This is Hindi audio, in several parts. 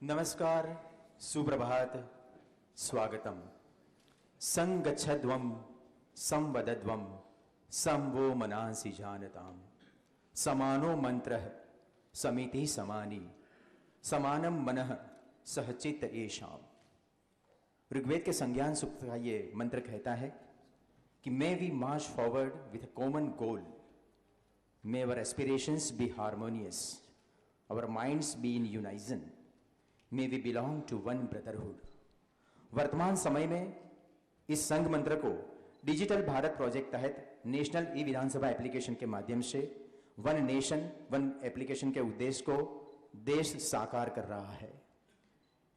नमस्कार, सुप्रभात, स्वागतम। संगच्छध्वं संवदध्वं संवो मनांसि जानताम। समानो मंत्रः समिति समानी समानम मनः सहचित एषाम। ऋग्वेद के संज्ञान सूक्त का ये मंत्र कहता है कि may we march forward with a common goal, may our aspirations be harmonious, our minds be in unison, may we belong to one brotherhood. वर्तमान समय में इस संघ मंत्र को डिजिटल भारत प्रोजेक्ट तहत नेशनल ई विधानसभा एप्लीकेशन के माध्यम से वन नेशन वन एप्लीकेशन के उद्देश्य को देश साकार कर रहा है।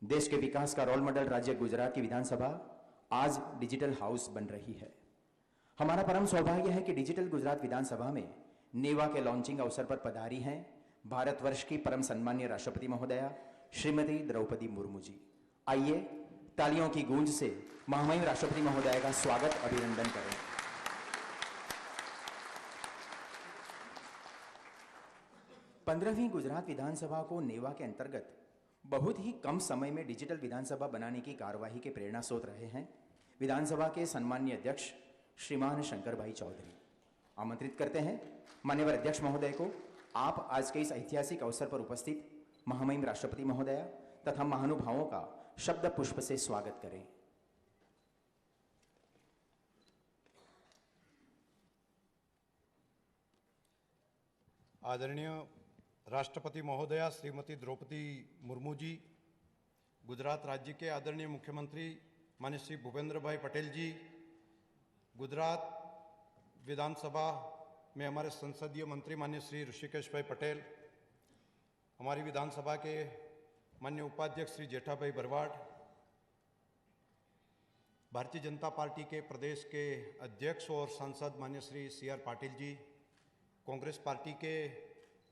देश के विकास का रोल मॉडल राज्य गुजरात की विधानसभा आज डिजिटल हाउस बन रही है। हमारा परम सौभाग्य है कि डिजिटल गुजरात विधानसभा में नेवा के लॉन्चिंग अवसर पर पधारी हैं भारतवर्ष की परम सम्मानीय राष्ट्रपति महोदया श्रीमती द्रौपदी मुर्मू जी। आइए तालियों की गूंज से महामहिम राष्ट्रपति महोदया का स्वागत अभिनंदन करें। पंद्रहवीं गुजरात विधानसभा को नेवा के अंतर्गत बहुत ही कम समय में डिजिटल विधानसभा बनाने की कार्यवाही के प्रेरणा स्रोत रहे हैं विधानसभा के सम्मानीय अध्यक्ष श्रीमान शंकर भाई चौधरी। आमंत्रित करते हैं माननीय अध्यक्ष महोदय को आप आज के इस ऐतिहासिक अवसर पर उपस्थित महामहिम राष्ट्रपति महोदया तथा महानुभावों का शब्द पुष्प से स्वागत करें। आदरणीय राष्ट्रपति महोदया श्रीमती द्रौपदी मुर्मू जी, गुजरात राज्य के आदरणीय मुख्यमंत्री माननीय श्री भूपेंद्र भाई पटेल जी, गुजरात विधानसभा में हमारे संसदीय मंत्री माननीय श्री ऋषिकेश भाई पटेल, हमारी विधानसभा के माननीय उपाध्यक्ष श्री जेठा भाई बरवाड़, भारतीय जनता पार्टी के प्रदेश के अध्यक्ष और सांसद माननीय श्री CR पाटिल जी, कांग्रेस पार्टी के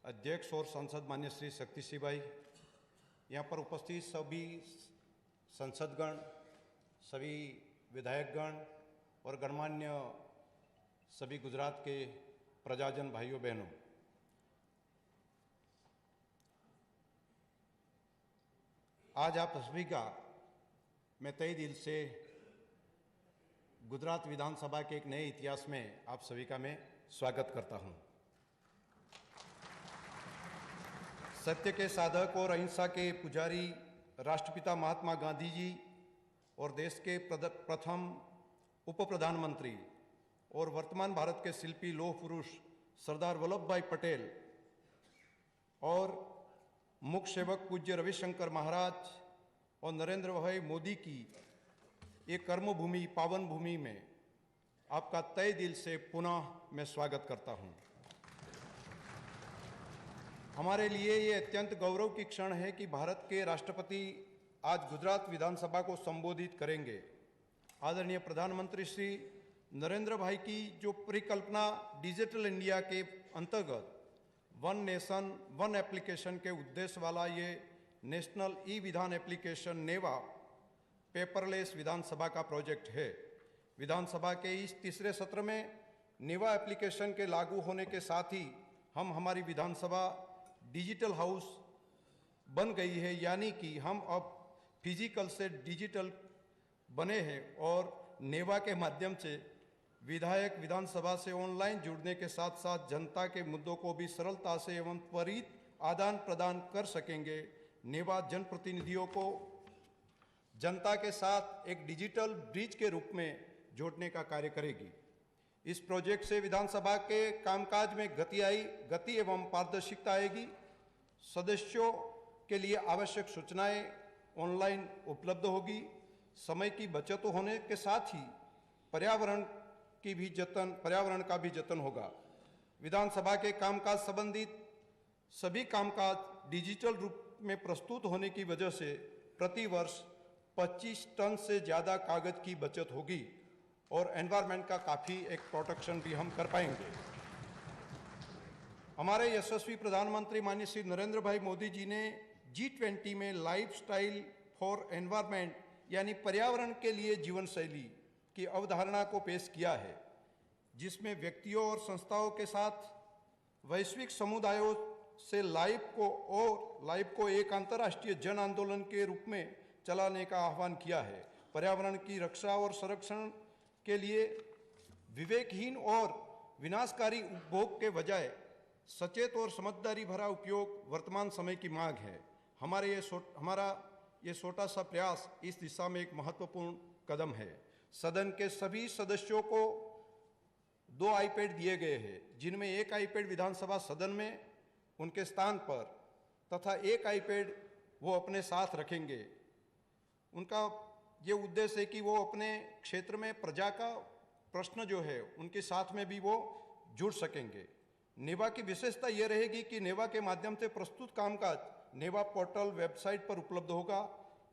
अध्यक्ष और सांसद माननीय श्री शक्ति सिंह भाई, यहाँ पर उपस्थित सभी संसदगण, सभी विधायकगण और गणमान्य सभी गुजरात के प्रजाजन भाइयों बहनों, आज आप सभी का मैं तहे दिल से गुजरात विधानसभा के एक नए इतिहास में आप सभी का मैं स्वागत करता हूं। सत्य के साधक और अहिंसा के पुजारी राष्ट्रपिता महात्मा गांधी जी और देश के प्रथम उप प्रधानमंत्री और वर्तमान भारत के शिल्पी लौह पुरुष सरदार वल्लभ भाई पटेल और मुख्य सेवक पूज्य रविशंकर महाराज और नरेंद्र भाई मोदी की ये कर्मभूमि पावन भूमि में आपका तहे दिल से पुनः मैं स्वागत करता हूं। हमारे लिए ये अत्यंत गौरव की क्षण है कि भारत के राष्ट्रपति आज गुजरात विधानसभा को संबोधित करेंगे। आदरणीय प्रधानमंत्री श्री नरेंद्र भाई की जो परिकल्पना डिजिटल इंडिया के अंतर्गत वन नेशन वन एप्लीकेशन के उद्देश्य वाला ये नेशनल ई विधान एप्लीकेशन नेवा पेपरलेस विधानसभा का प्रोजेक्ट है। विधानसभा के इस तीसरे सत्र में नेवा एप्लीकेशन के लागू होने के साथ ही हम हमारी विधानसभा डिजिटल हाउस बन गई है, यानी कि हम अब फिजिकल से डिजिटल बने हैं और नेवा के माध्यम से विधायक विधानसभा से ऑनलाइन जुड़ने के साथ साथ जनता के मुद्दों को भी सरलता से एवं त्वरित आदान प्रदान कर सकेंगे। नेवा जनप्रतिनिधियों को जनता के साथ एक डिजिटल ब्रिज के रूप में जोड़ने का कार्य करेगी। इस प्रोजेक्ट से विधानसभा के कामकाज में गति एवं पारदर्शिता आएगी। सदस्यों के लिए आवश्यक सूचनाएं ऑनलाइन उपलब्ध होगी। समय की बचत होने के साथ ही पर्यावरण का भी जतन होगा। विधानसभा के कामकाज संबंधित सभी कामकाज डिजिटल रूप में प्रस्तुत होने की वजह से प्रति वर्ष 25 टन से ज़्यादा कागज की बचत होगी और एनवायरनमेंट का काफ़ी एक प्रोटेक्शन भी हम कर पाएंगे। हमारे यशस्वी प्रधानमंत्री माननीय श्री नरेंद्र भाई मोदी जी ने G20 में लाइफस्टाइल फॉर एनवायरनमेंट यानी पर्यावरण के लिए जीवन शैली की अवधारणा को पेश किया है, जिसमें व्यक्तियों और संस्थाओं के साथ वैश्विक समुदायों से लाइफ को एक अंतर्राष्ट्रीय जन आंदोलन के रूप में चलाने का आह्वान किया है। पर्यावरण की रक्षा और संरक्षण के लिए विवेकहीन और विनाशकारी उपभोग के बजाय सचेत और समझदारी भरा उपयोग वर्तमान समय की मांग है। हमारा ये छोटा सा प्रयास इस दिशा में एक महत्वपूर्ण कदम है। सदन के सभी सदस्यों को 2 आईपैड दिए गए हैं, जिनमें एक आईपैड विधानसभा सदन में उनके स्थान पर तथा एक आईपैड वो अपने साथ रखेंगे। उनका ये उद्देश्य है कि वो अपने क्षेत्र में प्रजा का प्रश्न जो है उनके साथ में भी वो जुड़ सकेंगे। नेवा की विशेषता ये रहेगी कि नेवा के माध्यम से प्रस्तुत कामकाज नेवा पोर्टल वेबसाइट पर उपलब्ध होगा।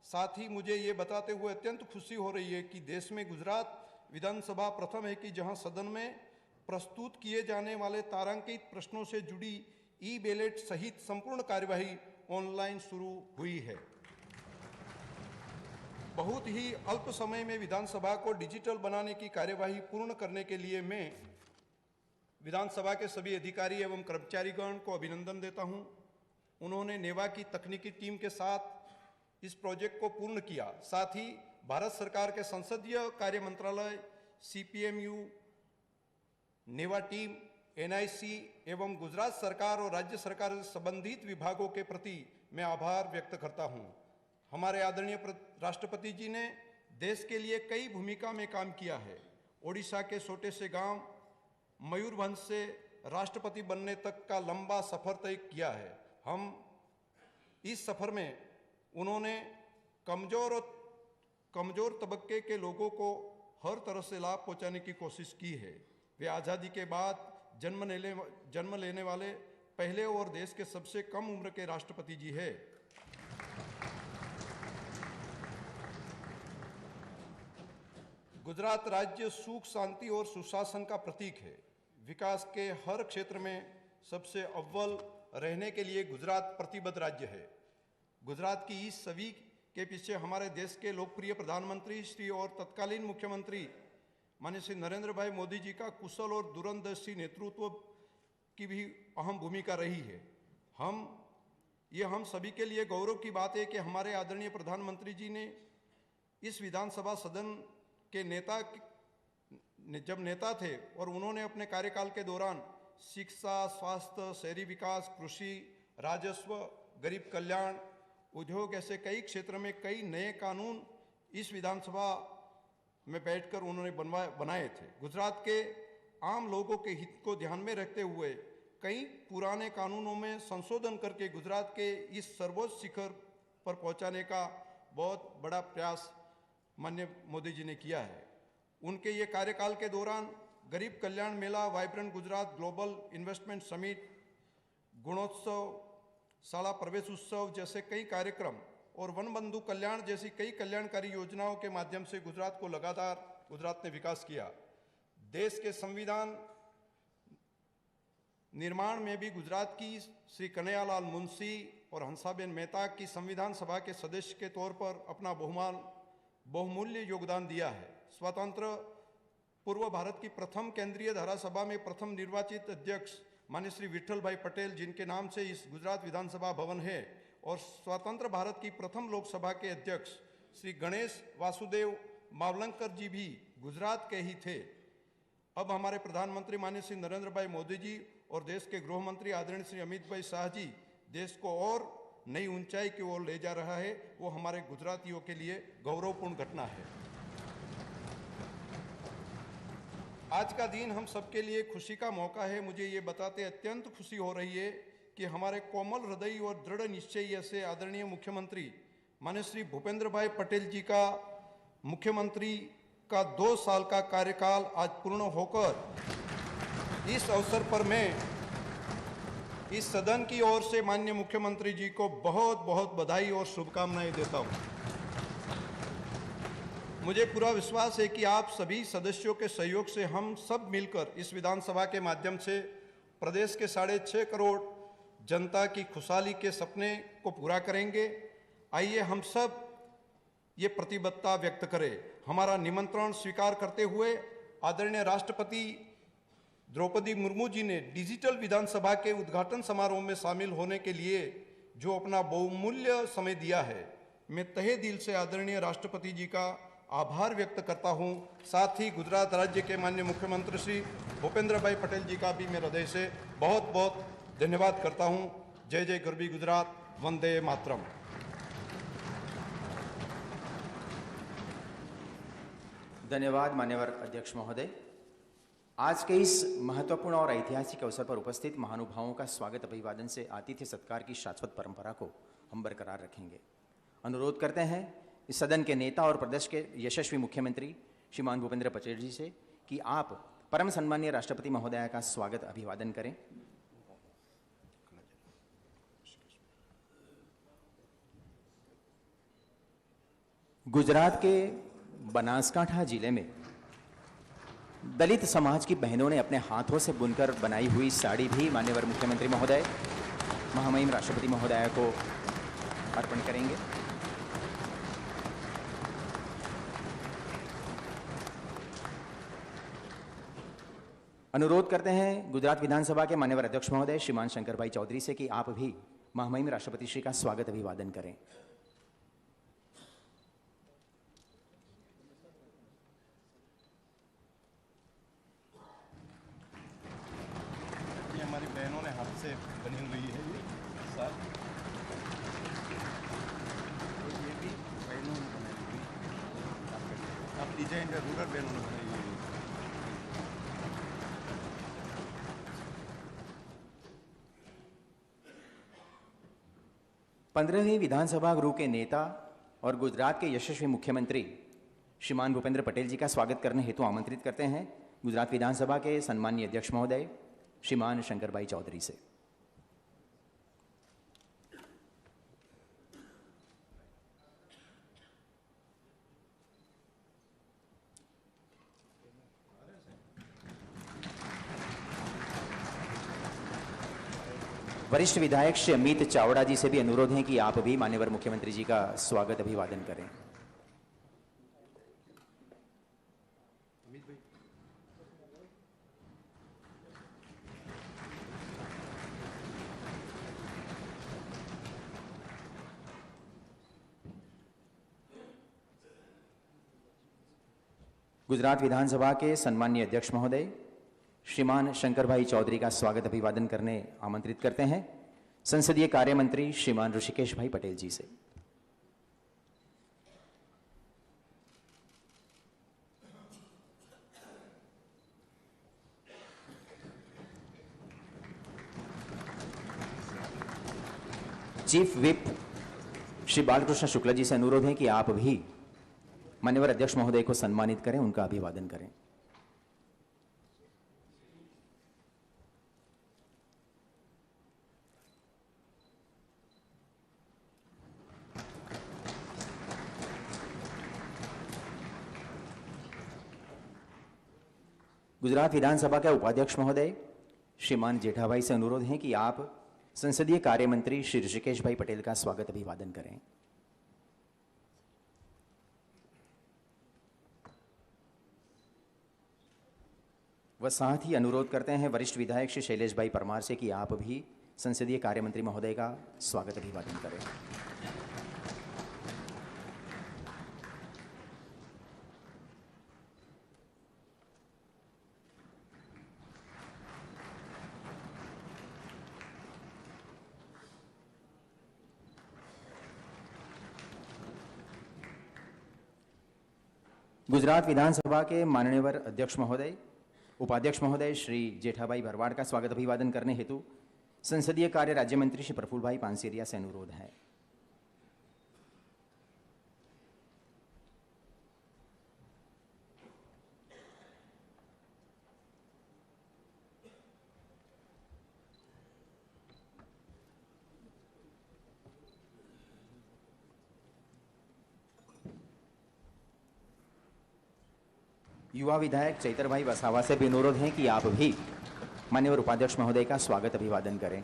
साथ ही मुझे ये बताते हुए अत्यंत खुशी हो रही है कि देश में गुजरात विधानसभा प्रथम है कि जहां सदन में प्रस्तुत किए जाने वाले तारांकित प्रश्नों से जुड़ी ई बैलेट सहित संपूर्ण कार्यवाही ऑनलाइन शुरू हुई है। बहुत ही अल्प समय में विधानसभा को डिजिटल बनाने की कार्यवाही पूर्ण करने के लिए मैं विधानसभा के सभी अधिकारी एवं कर्मचारीगण को अभिनंदन देता हूं। उन्होंने नेवा की तकनीकी टीम के साथ इस प्रोजेक्ट को पूर्ण किया। साथ ही भारत सरकार के संसदीय कार्य मंत्रालय, CPMU, नेवा टीम, NIC एवं गुजरात सरकार और राज्य सरकार से संबंधित विभागों के प्रति मैं आभार व्यक्त करता हूं। हमारे आदरणीय राष्ट्रपति जी ने देश के लिए कई भूमिका में काम किया है। ओडिशा के छोटे से गांव मयूरभंज से राष्ट्रपति बनने तक का लंबा सफर तय किया है। हम इस सफर में उन्होंने कमजोर तबके के लोगों को हर तरह से लाभ पहुंचाने की कोशिश की है। वे आज़ादी के बाद जन्म लेने वाले पहले और देश के सबसे कम उम्र के राष्ट्रपति जी हैं। गुजरात राज्य सुख, शांति और सुशासन का प्रतीक है। विकास के हर क्षेत्र में सबसे अव्वल रहने के लिए गुजरात प्रतिबद्ध राज्य है। गुजरात की इस छवि के पीछे हमारे देश के लोकप्रिय प्रधानमंत्री श्री और तत्कालीन मुख्यमंत्री माननीय श्री नरेंद्र भाई मोदी जी का कुशल और दूरंदर्शी नेतृत्व की भी अहम भूमिका रही है। हम सभी के लिए गौरव की बात है कि हमारे आदरणीय प्रधानमंत्री जी ने इस विधानसभा सदन के जब नेता थे और उन्होंने अपने कार्यकाल के दौरान शिक्षा, स्वास्थ्य, शहरी विकास, कृषि, राजस्व, गरीब कल्याण, उद्योग ऐसे कई क्षेत्र में कई नए कानून इस विधानसभा में बैठकर उन्होंने बनाए थे। गुजरात के आम लोगों के हित को ध्यान में रखते हुए कई पुराने कानूनों में संशोधन करके गुजरात के इस सर्वोच्च शिखर पर पहुंचाने का बहुत बड़ा प्रयास माननीय मोदी जी ने किया है। उनके ये कार्यकाल के दौरान गरीब कल्याण मेला, vibrant Gujarat, global investment summit, Gunotsav, Shala Pravesh उत्सव जैसे कई कार्यक्रम और वन बंधु कल्याण जैसी कई कल्याणकारी योजनाओं के माध्यम से गुजरात ने विकास किया। देश के संविधान निर्माण में भी गुजरात की श्री कन्हैयालाल मुंशी और हंसाबेन मेहता की संविधान सभा के सदस्य के तौर पर अपना बहुमूल्य योगदान दिया है। स्वतंत्र पूर्व भारत की प्रथम केंद्रीय धारासभा में प्रथम निर्वाचित अध्यक्ष माननीय श्री विठल भाई पटेल, जिनके नाम से इस गुजरात विधानसभा भवन है, और स्वतंत्र भारत की प्रथम लोकसभा के अध्यक्ष श्री गणेश वासुदेव मावलंकर जी भी गुजरात के ही थे। अब हमारे प्रधानमंत्री माननीय श्री नरेंद्र भाई मोदी जी और देश के गृह मंत्री आदरणीय श्री अमित भाई शाह जी देश को और नई ऊंचाई की ओर ले जा रहा है। वो हमारे गुजरातियों के लिए गौरवपूर्ण घटना है। आज का दिन हम सबके लिए खुशी का मौका है। मुझे ये बताते अत्यंत खुशी हो रही है कि हमारे कोमल हृदय और दृढ़ निश्चय ऐसे आदरणीय मुख्यमंत्री माननीय श्री भूपेंद्र भाई पटेल जी का मुख्यमंत्री का 2 साल का कार्यकाल आज पूर्ण होकर इस अवसर पर मैं इस सदन की ओर से माननीय मुख्यमंत्री जी को बहुत बहुत बधाई और शुभकामनाएं देता हूं। मुझे पूरा विश्वास है कि आप सभी सदस्यों के सहयोग से हम सब मिलकर इस विधानसभा के माध्यम से प्रदेश के 6.5 करोड़ जनता की खुशहाली के सपने को पूरा करेंगे। आइए हम सब ये प्रतिबद्धता व्यक्त करें। हमारा निमंत्रण स्वीकार करते हुए आदरणीय राष्ट्रपति द्रौपदी मुर्मू जी ने डिजिटल विधानसभा के उद्घाटन समारोह में शामिल होने के लिए जो अपना बहुमूल्य समय दिया है, मैं तहे दिल से आदरणीय राष्ट्रपति जी का आभार व्यक्त करता हूं। साथ ही गुजरात राज्य के माननीय मुख्यमंत्री श्री भूपेंद्र भाई पटेल जी का भी मैं हृदय से बहुत बहुत धन्यवाद करता हूं। जय जय गरवी गुजरात, वंदे मातरम। धन्यवाद मान्यवर अध्यक्ष महोदय। आज के इस महत्वपूर्ण और ऐतिहासिक अवसर पर उपस्थित महानुभावों का स्वागत अभिवादन से आतिथ्य सत्कार की शाश्वत परंपरा को हम बरकरार रखेंगे। अनुरोध करते हैं इस सदन के नेता और प्रदेश के यशस्वी मुख्यमंत्री श्रीमान भूपेंद्र पटेल जी से कि आप परम सम्मानीय राष्ट्रपति महोदया का स्वागत अभिवादन करें। गुजरात के बनासकांठा जिले में दलित समाज की बहनों ने अपने हाथों से बुनकर बनाई हुई साड़ी भी माननीय मुख्यमंत्री महोदय महामहिम राष्ट्रपति महोदया को अर्पण करेंगे। अनुरोध करते हैं गुजरात विधानसभा के माननीय अध्यक्ष महोदय श्रीमान शंकर भाई चौधरी से कि आप भी महामहिम राष्ट्रपति श्री का स्वागत अभिवादन करें। हमारी बहनों ने हाथ से बनी हुई है ये साथ, ये भी बहनों ने बनाई हुई, आप डिजाइन रूरल बहनों ने बनाई हुई। 15वीं विधानसभा गृह के नेता और गुजरात के यशस्वी मुख्यमंत्री श्रीमान भूपेंद्र पटेल जी का स्वागत करने हेतु आमंत्रित करते हैं गुजरात विधानसभा के सम्मानीय अध्यक्ष महोदय श्रीमान शंकर भाई चौधरी से। वरिष्ठ विधायक श्री अमित चावड़ा जी से भी अनुरोध है कि आप भी माननीय मुख्यमंत्री जी का स्वागत अभिवादन करें। गुजरात विधानसभा के सम्मानीय अध्यक्ष महोदय श्रीमान शंकर भाई चौधरी का स्वागत अभिवादन करने आमंत्रित करते हैं संसदीय कार्य मंत्री श्रीमान ऋषिकेश भाई पटेल जी से। चीफ विप श्री बालकृष्ण शुक्ला जी से अनुरोध है कि आप भी माननीय अध्यक्ष महोदय को सम्मानित करें, उनका अभिवादन करें। गुजरात विधानसभा के उपाध्यक्ष महोदय श्रीमान जेठाभाई से अनुरोध है कि आप संसदीय कार्य मंत्री श्री ऋषिकेश भाई पटेल का स्वागत अभिवादन करें। वह साथ ही अनुरोध करते हैं वरिष्ठ विधायक श्री शैलेश भाई परमार से कि आप भी संसदीय कार्य मंत्री महोदय का स्वागत अभिवादन करें। गुजरात विधानसभा के माननीय अध्यक्ष महोदय उपाध्यक्ष महोदय श्री जेठाभाई भरवाड़ का स्वागत अभिवादन करने हेतु संसदीय कार्य राज्य मंत्री श्री प्रफुल्ल भाई पानसेरिया से अनुरोध है। युवा विधायक चैतर भाई वसावा से भी अनुरोध है कि आप भी माननीय उपाध्यक्ष महोदय का स्वागत अभिवादन करें।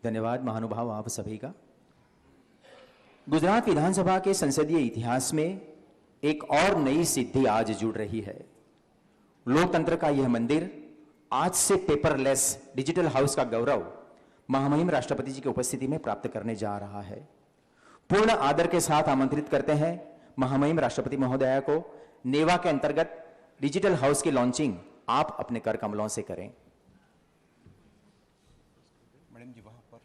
धन्यवाद महानुभाव आप सभी का। गुजरात विधानसभा के संसदीय इतिहास में एक और नई सिद्धि आज जुड़ रही है। लोकतंत्र का यह मंदिर आज से पेपरलेस डिजिटल हाउस का गौरव महामहिम राष्ट्रपति जी की उपस्थिति में प्राप्त करने जा रहा है। पूर्ण आदर के साथ आमंत्रित करते हैं महामहिम राष्ट्रपति महोदया को। नेवा के अंतर्गत डिजिटल हाउस की लॉन्चिंग आप अपने कर कमलों से करें। मैडम जी वहां पर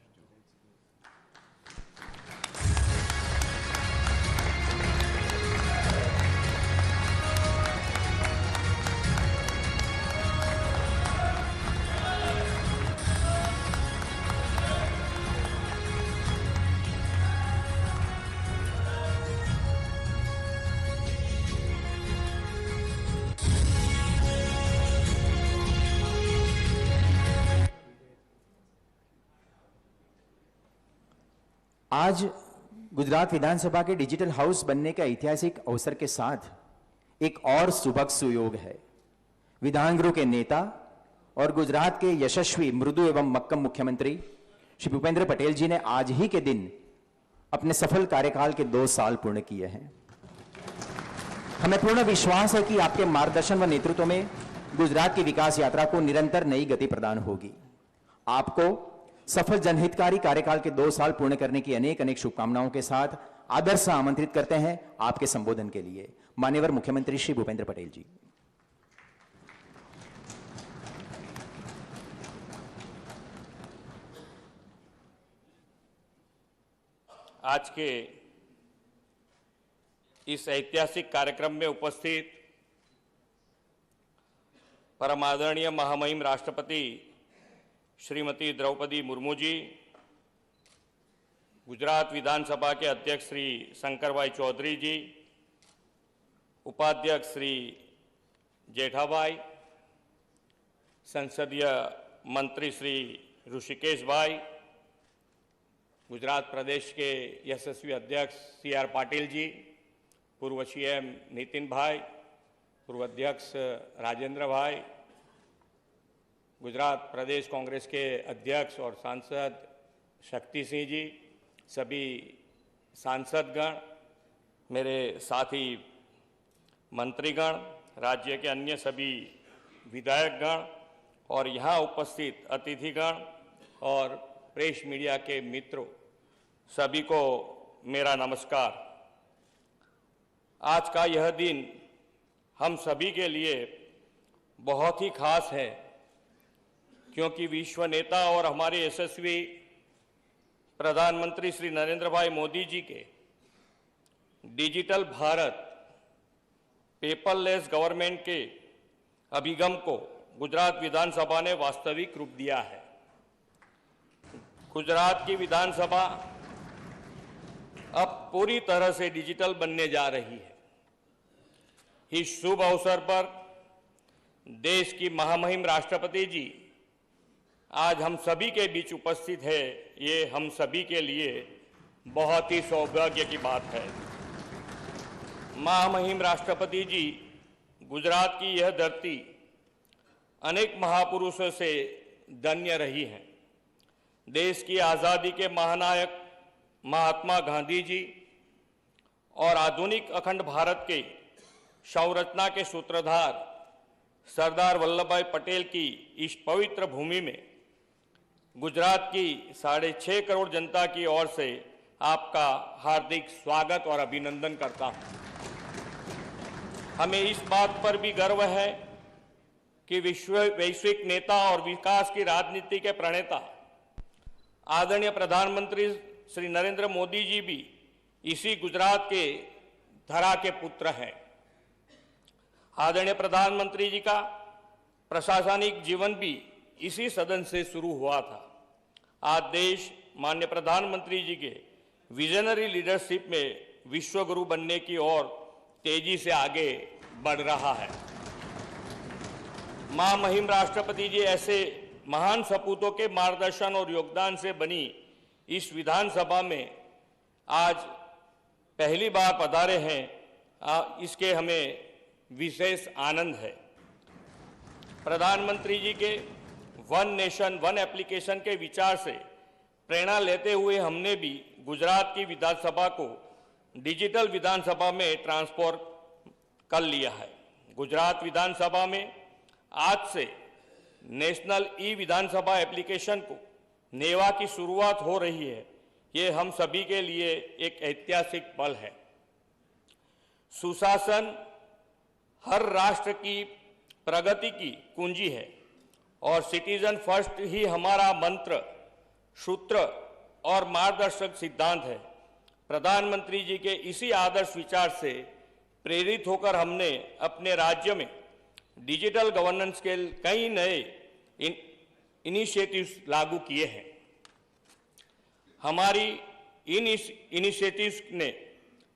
आज गुजरात विधानसभा के डिजिटल हाउस बनने के ऐतिहासिक अवसर के साथ एक और सुभग सुयोग है। विधानगृह के नेता और गुजरात के यशस्वी मृदु एवं मक्कम मुख्यमंत्री श्री भूपेंद्र पटेल जी ने आज ही के दिन अपने सफल कार्यकाल के 2 साल पूर्ण किए हैं। हमें पूर्ण विश्वास है कि आपके मार्गदर्शन व नेतृत्व में गुजरात की विकास यात्रा को निरंतर नई गति प्रदान होगी। आपको सफल जनहितकारी कार्यकाल के 2 साल पूर्ण करने की अनेक अनेक शुभकामनाओं के साथ आदर से आमंत्रित करते हैं आपके संबोधन के लिए माननीय मुख्यमंत्री श्री भूपेंद्र पटेल जी। आज के इस ऐतिहासिक कार्यक्रम में उपस्थित परम आदरणीय महामहिम राष्ट्रपति श्रीमती द्रौपदी मुर्मू जी, गुजरात विधानसभा के अध्यक्ष श्री शंकरभाई चौधरी जी, उपाध्यक्ष श्री जेठाभाई, संसदीय मंत्री श्री ऋषिकेश भाई, गुजरात प्रदेश के यशस्वी अध्यक्ष CR पाटिल जी, पूर्व CM नितिन भाई, पूर्व अध्यक्ष राजेंद्र भाई, गुजरात प्रदेश कांग्रेस के अध्यक्ष और सांसद शक्ति सिंह जी, सभी सांसदगण, मेरे साथी मंत्रीगण, राज्य के अन्य सभी विधायकगण और यहाँ उपस्थित अतिथिगण और प्रेस मीडिया के मित्रों, सभी को मेरा नमस्कार। आज का यह दिन हम सभी के लिए बहुत ही खास है, क्योंकि विश्व नेता और हमारे यशस्वी प्रधानमंत्री श्री नरेंद्र भाई मोदी जी के डिजिटल भारत पेपरलेस गवर्नमेंट के अभिगम को गुजरात विधानसभा ने वास्तविक रूप दिया है। गुजरात की विधानसभा अब पूरी तरह से डिजिटल बनने जा रही है। इस शुभ अवसर पर देश की महामहिम राष्ट्रपति जी आज हम सभी के बीच उपस्थित है, ये हम सभी के लिए बहुत ही सौभाग्य की बात है। महामहिम राष्ट्रपति जी, गुजरात की यह धरती अनेक महापुरुषों से धन्य रही है। देश की आज़ादी के महानायक महात्मा गांधी जी और आधुनिक अखंड भारत के संरचना के सूत्रधार सरदार वल्लभ भाई पटेल की इस पवित्र भूमि में गुजरात की 6.5 करोड़ जनता की ओर से आपका हार्दिक स्वागत और अभिनंदन करता हूं। हमें इस बात पर भी गर्व है कि वैश्विक नेता और विकास की राजनीति के प्रणेता आदरणीय प्रधानमंत्री श्री नरेंद्र मोदी जी भी इसी गुजरात के धरा के पुत्र हैं। आदरणीय प्रधानमंत्री जी का प्रशासनिक जीवन भी इसी सदन से शुरू हुआ था। आज देश माननीय प्रधानमंत्री जी के विजनरी लीडरशिप में विश्वगुरु बनने की ओर तेजी से आगे बढ़ रहा है। महामहिम राष्ट्रपति जी ऐसे महान सपूतों के मार्गदर्शन और योगदान से बनी इस विधानसभा में आज पहली बार पधारे हैं, इसके हमें विशेष आनंद है। प्रधानमंत्री जी के वन नेशन वन एप्लीकेशन के विचार से प्रेरणा लेते हुए हमने भी गुजरात की विधानसभा को डिजिटल विधानसभा में ट्रांसफॉर्म कर लिया है। गुजरात विधानसभा में आज से नेशनल ई विधानसभा एप्लीकेशन को नेवा की शुरुआत हो रही है। ये हम सभी के लिए एक ऐतिहासिक पल है। सुशासन हर राष्ट्र की प्रगति की कुंजी है और सिटीजन फर्स्ट ही हमारा मंत्र, सूत्र और मार्गदर्शक सिद्धांत है। प्रधानमंत्री जी के इसी आदर्श विचार से प्रेरित होकर हमने अपने राज्य में डिजिटल गवर्नेंस के कई नए इनिशिएटिव्स लागू किए हैं। हमारी इन इनिशिएटिव्स ने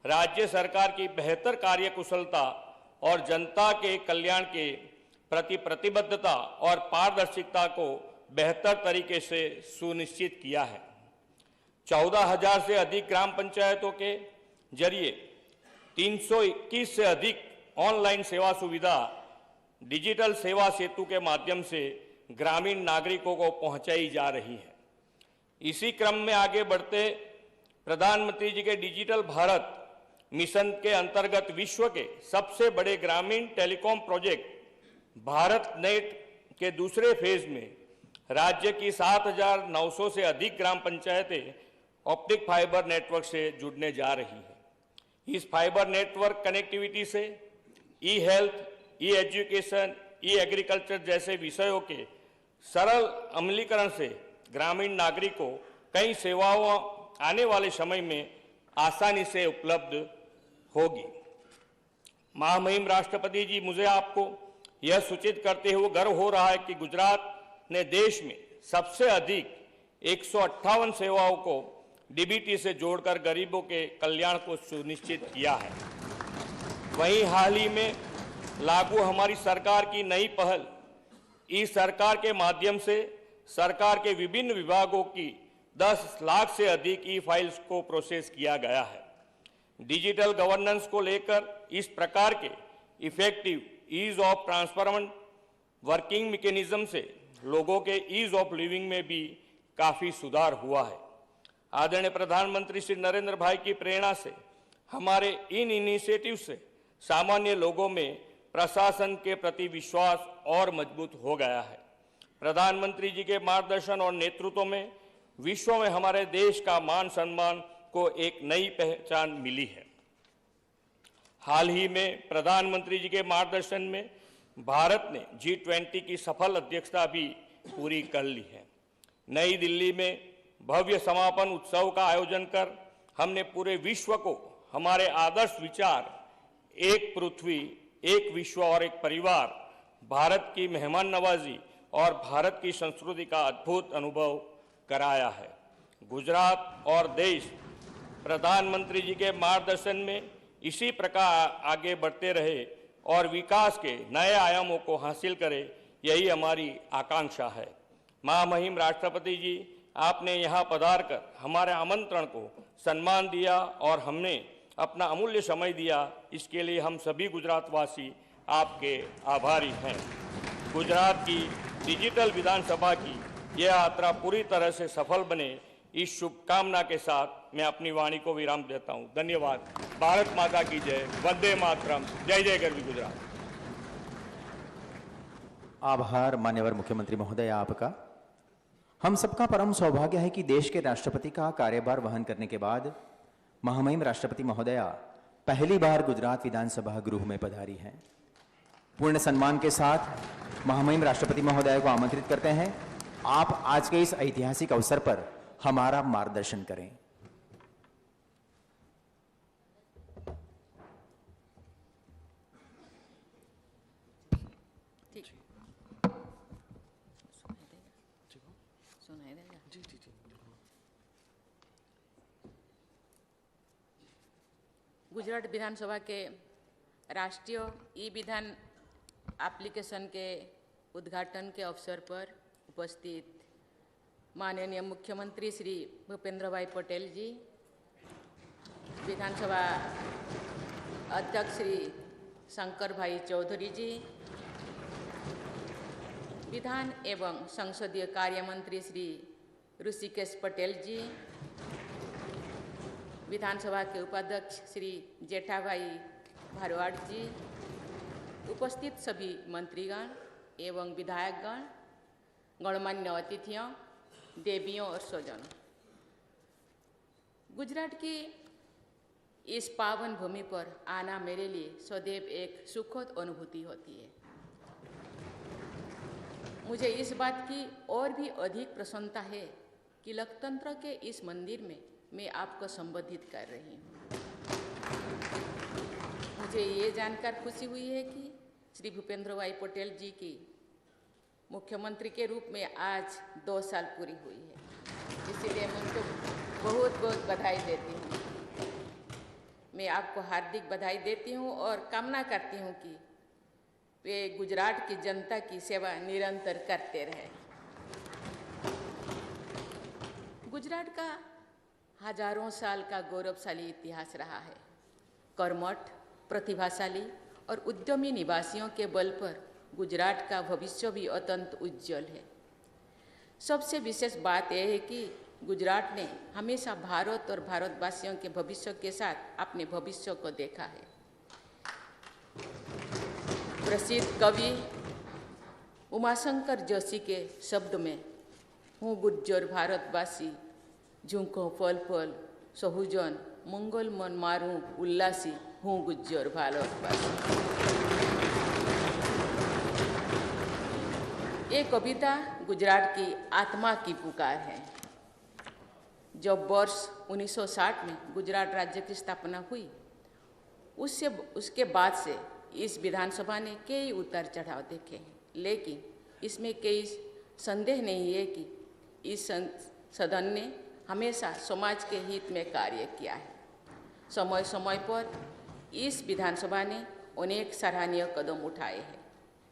राज्य सरकार की बेहतर कार्यकुशलता और जनता के कल्याण के प्रति प्रतिबद्धता और पारदर्शिता को बेहतर तरीके से सुनिश्चित किया है। 14,000 से अधिक ग्राम पंचायतों के जरिए 321 से अधिक ऑनलाइन सेवा सुविधा डिजिटल सेवा सेतु के माध्यम से ग्रामीण नागरिकों को पहुंचाई जा रही है। इसी क्रम में आगे बढ़ते प्रधानमंत्री जी के डिजिटल भारत मिशन के अंतर्गत विश्व के सबसे बड़े ग्रामीण टेलीकॉम प्रोजेक्ट भारत नेट के दूसरे फेज में राज्य की 7,900 से अधिक ग्राम पंचायतें ऑप्टिक फाइबर नेटवर्क से जुड़ने जा रही है। इस फाइबर नेटवर्क कनेक्टिविटी से ई हेल्थ, ई एजुकेशन, ई एग्रीकल्चर जैसे विषयों के सरल अमलीकरण से ग्रामीण नागरिकों को कई सेवाओं आने वाले समय में आसानी से उपलब्ध होगी। महामहिम राष्ट्रपति जी, मुझे आपको यह सूचित करते हुए गर्व हो रहा है कि गुजरात ने देश में सबसे अधिक 158 सेवाओं को डीबीटी से जोड़कर गरीबों के कल्याण को सुनिश्चित किया है। वहीं हाल ही में लागू हमारी सरकार की नई पहल ई सरकार के माध्यम से सरकार के विभिन्न विभागों की 10 लाख से अधिक ई फाइल्स को प्रोसेस किया गया है। डिजिटल गवर्नेंस को लेकर इस प्रकार के effective ease of transparent working mechanism से लोगों के ईज ऑफ लिविंग में भी काफी सुधार हुआ है। आदरणीय प्रधानमंत्री श्री नरेंद्र भाई की प्रेरणा से हमारे इन इनिशिएटिव से सामान्य लोगों में प्रशासन के प्रति विश्वास और मजबूत हो गया है। प्रधानमंत्री जी के मार्गदर्शन और नेतृत्व में विश्व में हमारे देश का मान सम्मान को एक नई पहचान मिली है। हाल ही में प्रधानमंत्री जी के मार्गदर्शन में भारत ने G20 की सफल अध्यक्षता भी पूरी कर ली है। नई दिल्ली में भव्य समापन उत्सव का आयोजन कर हमने पूरे विश्व को हमारे आदर्श विचार, एक पृथ्वी, एक विश्व और एक परिवार, भारत की मेहमान नवाजी और भारत की संस्कृति का अद्भुत अनुभव कराया है। गुजरात और देश प्रधानमंत्री जी के मार्गदर्शन में इसी प्रकार आगे बढ़ते रहे और विकास के नए आयामों को हासिल करे, यही हमारी आकांक्षा है। महामहिम राष्ट्रपति जी, आपने यहाँ पधार कर हमारे आमंत्रण को सम्मान दिया और हमने अपना अमूल्य समय दिया, इसके लिए हम सभी गुजरातवासी आपके आभारी हैं। गुजरात की डिजिटल विधानसभा की यह यात्रा पूरी तरह से सफल बने, इस शुभकामना के साथ मैं अपनी वाणी को विराम देता हूं। धन्यवाद। भारत माता की जय। वंदे मातरम। जय जय गरवी गुजरात। आभार मान्यवर मुख्यमंत्री महोदय आपका। हम सबका परम सौभाग्य है कि देश के राष्ट्रपति का कार्यभार वहन करने के बाद महामहिम राष्ट्रपति महोदया पहली बार गुजरात विधानसभा गृह में पधारी हैं। पूर्ण सम्मान के साथ महामहिम राष्ट्रपति महोदय को आमंत्रित करते हैं, आप आज के इस ऐतिहासिक अवसर पर हमारा मार्गदर्शन करें। गुजरात विधानसभा के राष्ट्रीय ई विधान एप्लीकेशन के उद्घाटन के अवसर पर उपस्थित माननीय मुख्यमंत्री श्री भूपेंद्र भाई पटेल जी, विधानसभा अध्यक्ष श्री शंकर भाई चौधरी जी, विधान एवं संसदीय कार्य मंत्री श्री ऋषिकेश पटेल जी, विधानसभा के उपाध्यक्ष श्री जेठाभाई भारवाड़ जी, उपस्थित सभी मंत्रीगण एवं विधायकगण, गणमान्य अतिथियों, देवियों और स्वजनों, गुजरात की इस पावन भूमि पर आना मेरे लिए सदैव एक सुखद अनुभूति होती है। मुझे इस बात की और भी अधिक प्रसन्नता है कि लोकतंत्र के इस मंदिर में मैं आपको संबोधित कर रही हूँ। मुझे ये जानकर खुशी हुई है कि श्री भूपेंद्र भाई पटेल जी की मुख्यमंत्री के रूप में आज 2 साल पूरी हुई है, इसीलिए मैं उनको बहुत बहुत बधाई देती हूँ। मैं आपको हार्दिक बधाई देती हूँ और कामना करती हूँ कि वे गुजरात की जनता की सेवा निरंतर करते रहे। गुजरात का हजारों साल का गौरवशाली इतिहास रहा है। कर्मठ, प्रतिभाशाली और उद्यमी निवासियों के बल पर गुजरात का भविष्य भी अत्यंत उज्जवल है। सबसे विशेष बात यह है कि गुजरात ने हमेशा भारत और भारतवासियों के भविष्य के साथ अपने भविष्य को देखा है। प्रसिद्ध कवि उमाशंकर जोशी के शब्द में, हूँ गुज्जर भारतवासी, झुंको पल पल सहुजन, मंगल मन मारूं उल्लासी, हूँ गुज्जर भारतवासी। ये कविता गुजरात की आत्मा की पुकार है। जब वर्ष 1960 में गुजरात राज्य की स्थापना हुई, उसके बाद से इस विधानसभा ने कई उतार चढ़ाव देखे हैं, लेकिन इसमें कोई संदेह नहीं है कि इस सदन ने हमेशा समाज के हित में कार्य किया है। समय समय पर इस विधानसभा ने अनेक सराहनीय कदम उठाए हैं।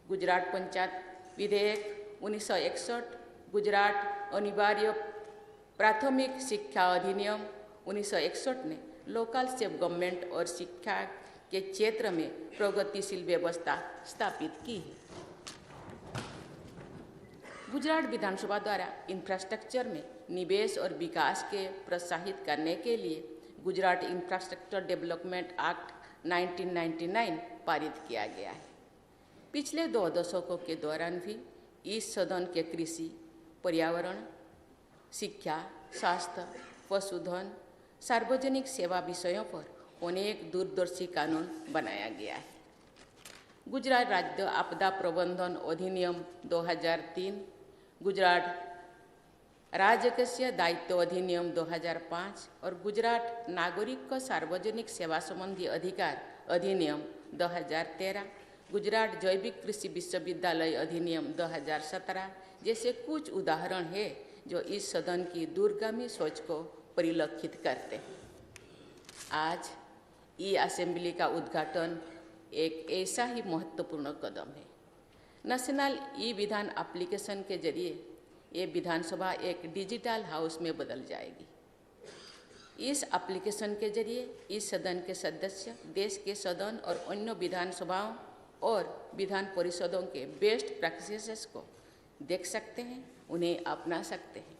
गुजरात पंचायत विधेयक 1961, गुजरात अनिवार्य प्राथमिक शिक्षा अधिनियम 1961 ने लोकल सेल्फ गवर्नमेंट और शिक्षा के क्षेत्र में प्रगतिशील व्यवस्था स्थापित की है। गुजरात विधानसभा द्वारा इंफ्रास्ट्रक्चर में निवेश और विकास के प्रोत्साहित करने के लिए गुजरात इंफ्रास्ट्रक्चर डेवलपमेंट एक्ट 1999 पारित किया गया है। पिछले 2 दशकों के दौरान भी इस सदन के कृषि, पर्यावरण, शिक्षा, स्वास्थ्य, पशुधन, सार्वजनिक सेवा विषयों पर अनेक दूरदर्शी कानून बनाया गया है। गुजरात राज्य आपदा प्रबंधन अधिनियम 2003, गुजरात राजकीय दायित्व अधिनियम 2005 और गुजरात नागरिक सार्वजनिक सेवा संबंधी अधिकार अधिनियम 2013, गुजरात जैविक कृषि विश्वविद्यालय अधिनियम 2017 जैसे कुछ उदाहरण हैं जो इस सदन की दूरगामी सोच को परिलक्षित करते हैं। आज ई असेंबली का उद्घाटन एक ऐसा ही महत्वपूर्ण कदम है। नेशनल ई विधान एप्लीकेशन के जरिए ये विधानसभा एक डिजिटल हाउस में बदल जाएगी। इस एप्लीकेशन के जरिए इस सदन के सदस्य देश के सदन और अन्य विधानसभाओं और विधान परिषदों के बेस्ट प्रैक्टिसेस को देख सकते हैं, उन्हें अपना सकते हैं।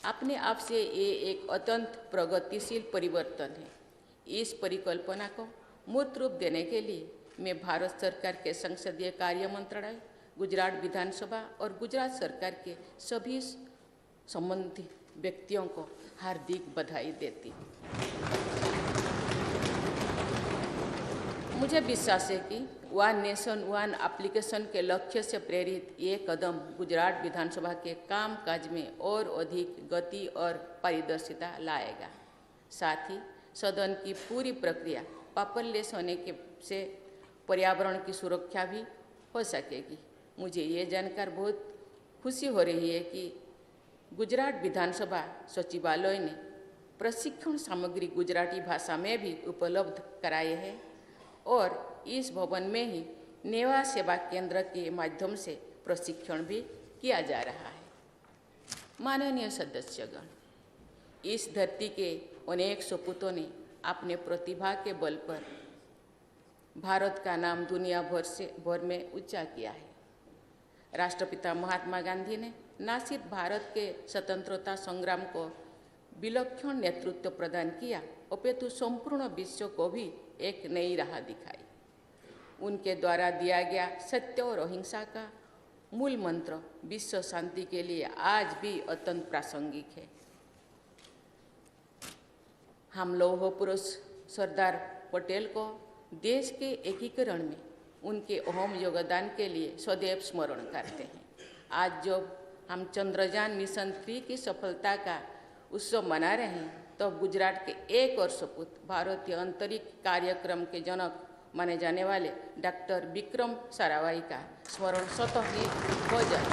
अपने आप से ये एक अत्यंत प्रगतिशील परिवर्तन है। इस परिकल्पना को मूर्त रूप देने के लिए मैं भारत सरकार के संसदीय कार्य मंत्रालय, गुजरात विधानसभा और गुजरात सरकार के सभी संबंधित व्यक्तियों को हार्दिक बधाई देती हूँ। मुझे विश्वास है कि वन नेशन वन एप्लीकेशन के लक्ष्य से प्रेरित ये कदम गुजरात विधानसभा के कामकाज में और अधिक गति और पारदर्शिता लाएगा। साथ ही सदन की पूरी प्रक्रिया पेपरलेस होने के से पर्यावरण की सुरक्षा भी हो सकेगी। मुझे ये जानकर बहुत खुशी हो रही है कि गुजरात विधानसभा सचिवालय ने प्रशिक्षण सामग्री गुजराती भाषा में भी उपलब्ध कराए हैं और इस भवन में ही नेवा सेवा केंद्र के माध्यम से प्रशिक्षण भी किया जा रहा है। माननीय सदस्यगण, इस धरती के अनेक सपूतों ने अपने प्रतिभा के बल पर भारत का नाम दुनिया भर में ऊंचा किया है। राष्ट्रपिता महात्मा गांधी ने न सिर्फ भारत के स्वतंत्रता संग्राम को विलक्षण नेतृत्व प्रदान किया, अपितु संपूर्ण विश्व को भी एक नई राह दिखाई। उनके द्वारा दिया गया सत्य और अहिंसा का मूल मंत्र विश्व शांति के लिए आज भी अत्यंत प्रासंगिक है। हम लौह पुरुष सरदार पटेल को देश के एकीकरण में उनके अहम योगदान के लिए सदैव स्मरण करते हैं। आज जब हम चंद्रयान मिशन 3 की सफलता का उत्सव मना रहे हैं, तो गुजरात के एक और सपूत भारतीय अंतरिक्ष कार्यक्रम के जनक माने जाने वाले डॉक्टर विक्रम साराभाई का स्मरण स्वतः ही हो जाए।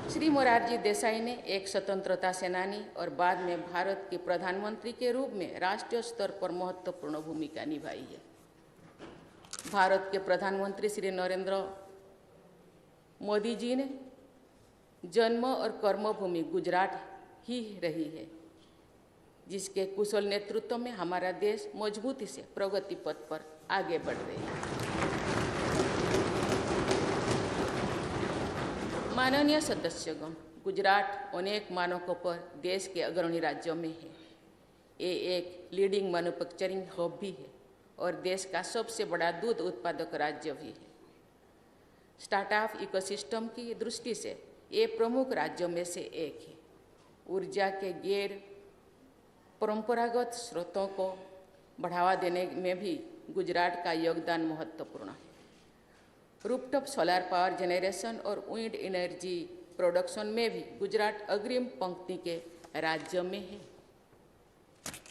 श्री मोरारजी देसाई ने एक स्वतंत्रता सेनानी और बाद में भारत के प्रधानमंत्री के रूप में राष्ट्रीय स्तर पर महत्वपूर्ण भूमिका निभाई है। भारत के प्रधानमंत्री श्री नरेंद्र मोदी जी ने जन्म और कर्मभूमि गुजरात ही रही है, जिसके कुशल नेतृत्व में हमारा देश मजबूती से प्रगति पथ पर आगे बढ़ रही है। माननीय सदस्यगण, गुजरात अनेक मानकों पर देश के अग्रणी राज्यों में है। ये एक लीडिंग मैन्युफैक्चरिंग हब भी है और देश का सबसे बड़ा दूध उत्पादक राज्य भी है। स्टार्टअप इकोसिस्टम की दृष्टि से ये प्रमुख राज्यों में से एक है। ऊर्जा के गैर परंपरागत स्रोतों को बढ़ावा देने में भी गुजरात का योगदान महत्वपूर्ण है। रूफटॉप सोलर पावर जनरेशन और विंड एनर्जी प्रोडक्शन में भी गुजरात अग्रिम पंक्ति के राज्यों में है।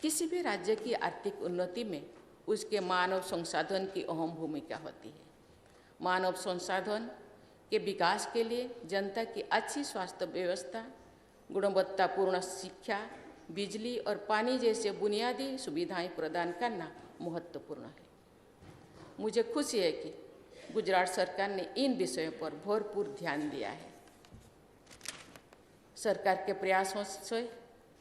किसी भी राज्य की आर्थिक उन्नति में उसके मानव संसाधन की अहम भूमिका होती है। मानव संसाधन के विकास के लिए जनता की अच्छी स्वास्थ्य व्यवस्था, गुणवत्तापूर्ण शिक्षा, बिजली और पानी जैसे बुनियादी सुविधाएं प्रदान करना महत्वपूर्ण है। मुझे खुशी है कि गुजरात सरकार ने इन विषयों पर भरपूर ध्यान दिया है। सरकार के प्रयासों से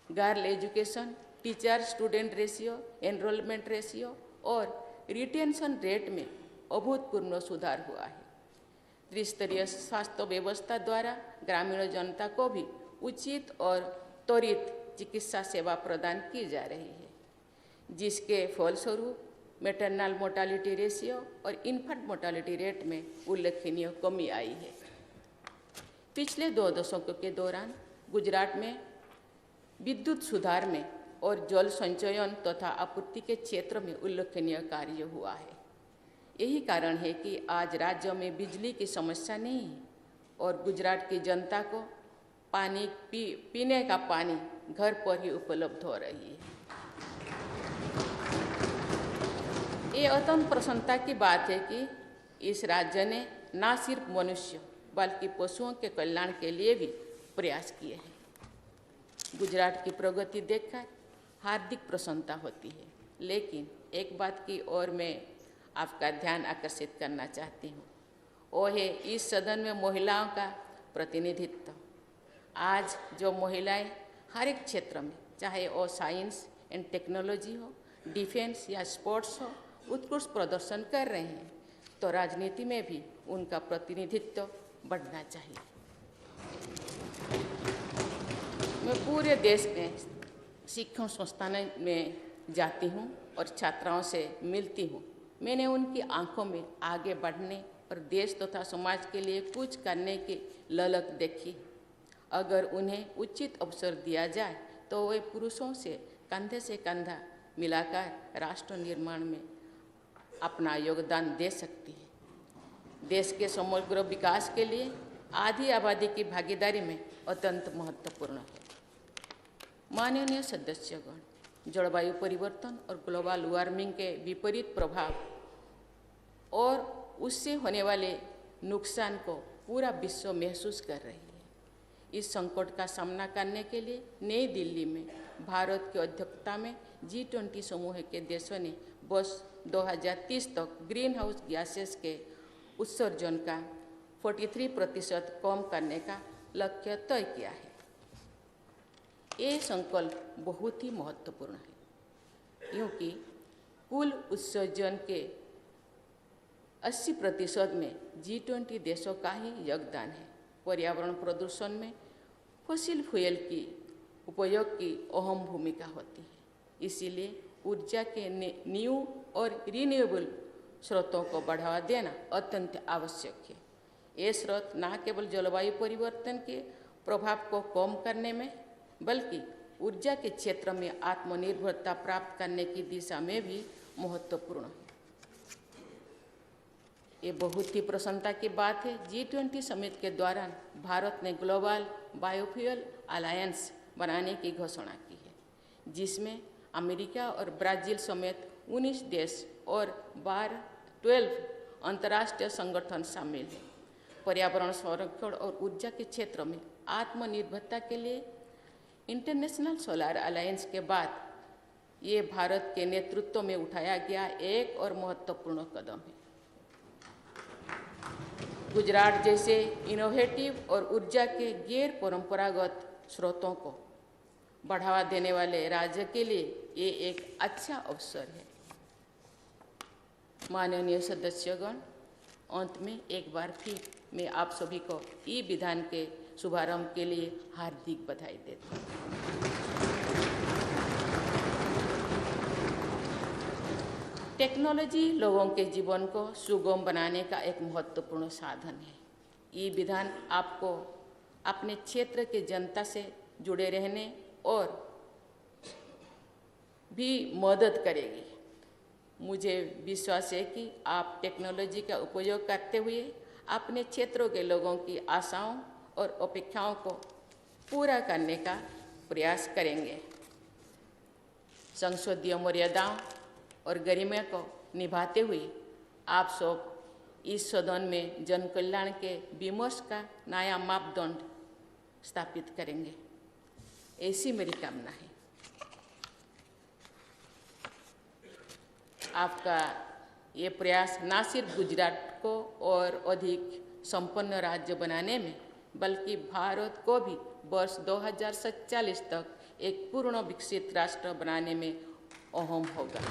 girl education, teacher student ratio, enrolment ratio और रिटेंशन रेट में अभूतपूर्व सुधार हुआ है। त्रिस्तरीय स्वास्थ्य व्यवस्था द्वारा ग्रामीण जनता को भी उचित और त्वरित चिकित्सा सेवा प्रदान की जा रही है, जिसके फलस्वरूप मैटरनल मोर्टालिटी रेशियो और इन्फेंट मोर्टालिटी रेट में उल्लेखनीय कमी आई है। पिछले 2 दशकों के दौरान गुजरात में विद्युत सुधार में और जल संचयन तथा आपूर्ति के क्षेत्र में उल्लेखनीय कार्य हुआ है। यही कारण है कि आज राज्य में बिजली की समस्या नहीं है और गुजरात की जनता को पीने का पानी घर पर ही उपलब्ध हो रही है। ये अत्यंत प्रसन्नता की बात है कि इस राज्य ने न सिर्फ मनुष्य बल्कि पशुओं के कल्याण के लिए भी प्रयास किए हैं। गुजरात की प्रगति देखकर हार्दिक प्रसन्नता होती है, लेकिन एक बात की ओर मैं आपका ध्यान आकर्षित करना चाहती हूँ। वो है इस सदन में महिलाओं का प्रतिनिधित्व। आज जो महिलाएं हर एक क्षेत्र में, चाहे वो साइंस एंड टेक्नोलॉजी हो, डिफेंस या स्पोर्ट्स हो, उत्कृष्ट प्रदर्शन कर रहे हैं, तो राजनीति में भी उनका प्रतिनिधित्व बढ़ना चाहिए। मैं पूरे देश में शिक्षण संस्थानों में जाती हूँ और छात्राओं से मिलती हूँ। मैंने उनकी आंखों में आगे बढ़ने और देश तथा समाज के लिए कुछ करने की ललक देखी। अगर उन्हें उचित अवसर दिया जाए तो वे पुरुषों से कंधा मिलाकर राष्ट्र निर्माण में अपना योगदान दे सकती है। देश के समग्र विकास के लिए आधी आबादी की भागीदारी में अत्यंत महत्वपूर्ण है। माननीय सदस्यगण, जलवायु परिवर्तन और ग्लोबल वार्मिंग के विपरीत प्रभाव और उससे होने वाले नुकसान को पूरा विश्व महसूस कर रही है। इस संकट का सामना करने के लिए नई दिल्ली में भारत की अध्यक्षता में G20 समूह के देशों ने वर्ष 2030 तक ग्रीन हाउस गैसेस के उत्सर्जन का 43% कम करने का लक्ष्य तय किया है। ये संकल्प बहुत ही महत्वपूर्ण है, क्योंकि कुल उत्सर्जन के 80% में G20 देशों का ही योगदान है। पर्यावरण प्रदूषण में फॉसिल फ्यूल की उपयोग की अहम भूमिका होती है। इसीलिए ऊर्जा के न्यू और रिन्यूएबल स्रोतों को बढ़ावा देना अत्यंत आवश्यक है। ये स्रोत न केवल जलवायु परिवर्तन के प्रभाव को कम करने में बल्कि ऊर्जा के क्षेत्र में आत्मनिर्भरता प्राप्त करने की दिशा में भी महत्वपूर्ण है। ये बहुत ही प्रसन्नता की बात है, G20 समिट के दौरान भारत ने ग्लोबल बायोफ्यूल अलायंस बनाने की घोषणा की है, जिसमें अमेरिका और ब्राज़ील समेत 19 देश और 12 अंतर्राष्ट्रीय संगठन शामिल हैं। पर्यावरण संरक्षण और ऊर्जा के क्षेत्र में आत्मनिर्भरता के लिए इंटरनेशनल सोलर अलायंस के बाद ये भारत के नेतृत्व में उठाया गया एक और महत्वपूर्ण कदम है। गुजरात जैसे इनोवेटिव और ऊर्जा के गैर परंपरागत स्रोतों को बढ़ावा देने वाले राज्य के लिए ये एक अच्छा अवसर है। माननीय सदस्यगण, अंत में एक बार फिर मैं आप सभी को ई विधान के शुभारंभ के लिए हार्दिक बधाई देता हूँ। टेक्नोलॉजी लोगों के जीवन को सुगम बनाने का एक महत्वपूर्ण साधन है। ई विधान आपको अपने क्षेत्र के जनता से जुड़े रहने और भी मदद करेगी। मुझे विश्वास है कि आप टेक्नोलॉजी का उपयोग करते हुए अपने क्षेत्रों के लोगों की आशाओं और अपेक्षाओं को पूरा करने का प्रयास करेंगे। संसदीय मर्यादाओं और गरिमा को निभाते हुए आप सब इस सदन में जन कल्याण के विमर्श का नया मापदंड स्थापित करेंगे, ऐसी मेरी कामना है। आपका ये प्रयास न सिर्फ गुजरात को और अधिक संपन्न राज्य बनाने में बल्कि भारत को भी वर्ष 2047 तक एक पूर्ण विकसित राष्ट्र बनाने में अहम होगा।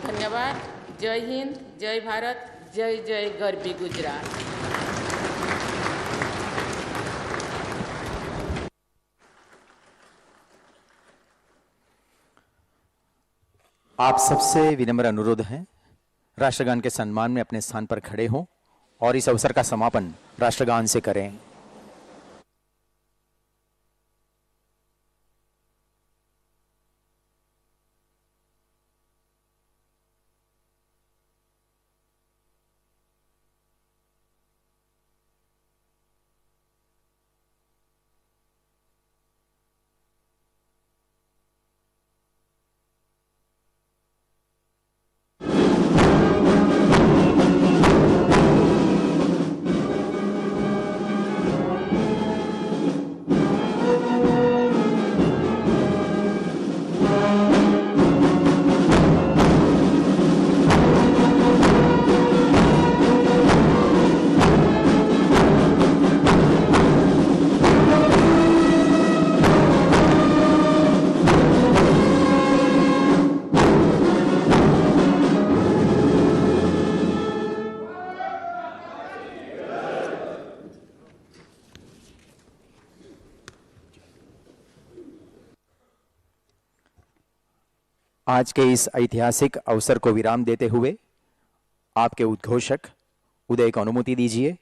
धन्यवाद। जय हिंद, जय भारत, जय जय गर्वी गुजरात। आप सबसे विनम्र अनुरोध है, राष्ट्रगान के सम्मान में अपने स्थान पर खड़े हों और इस अवसर का समापन राष्ट्रगान से करें। आज के इस ऐतिहासिक अवसर को विराम देते हुए आपके उद्घोषक उदय को अनुमति दीजिए।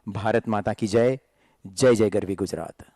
भारत माता की जय। जय जय गर्वी गुजरात।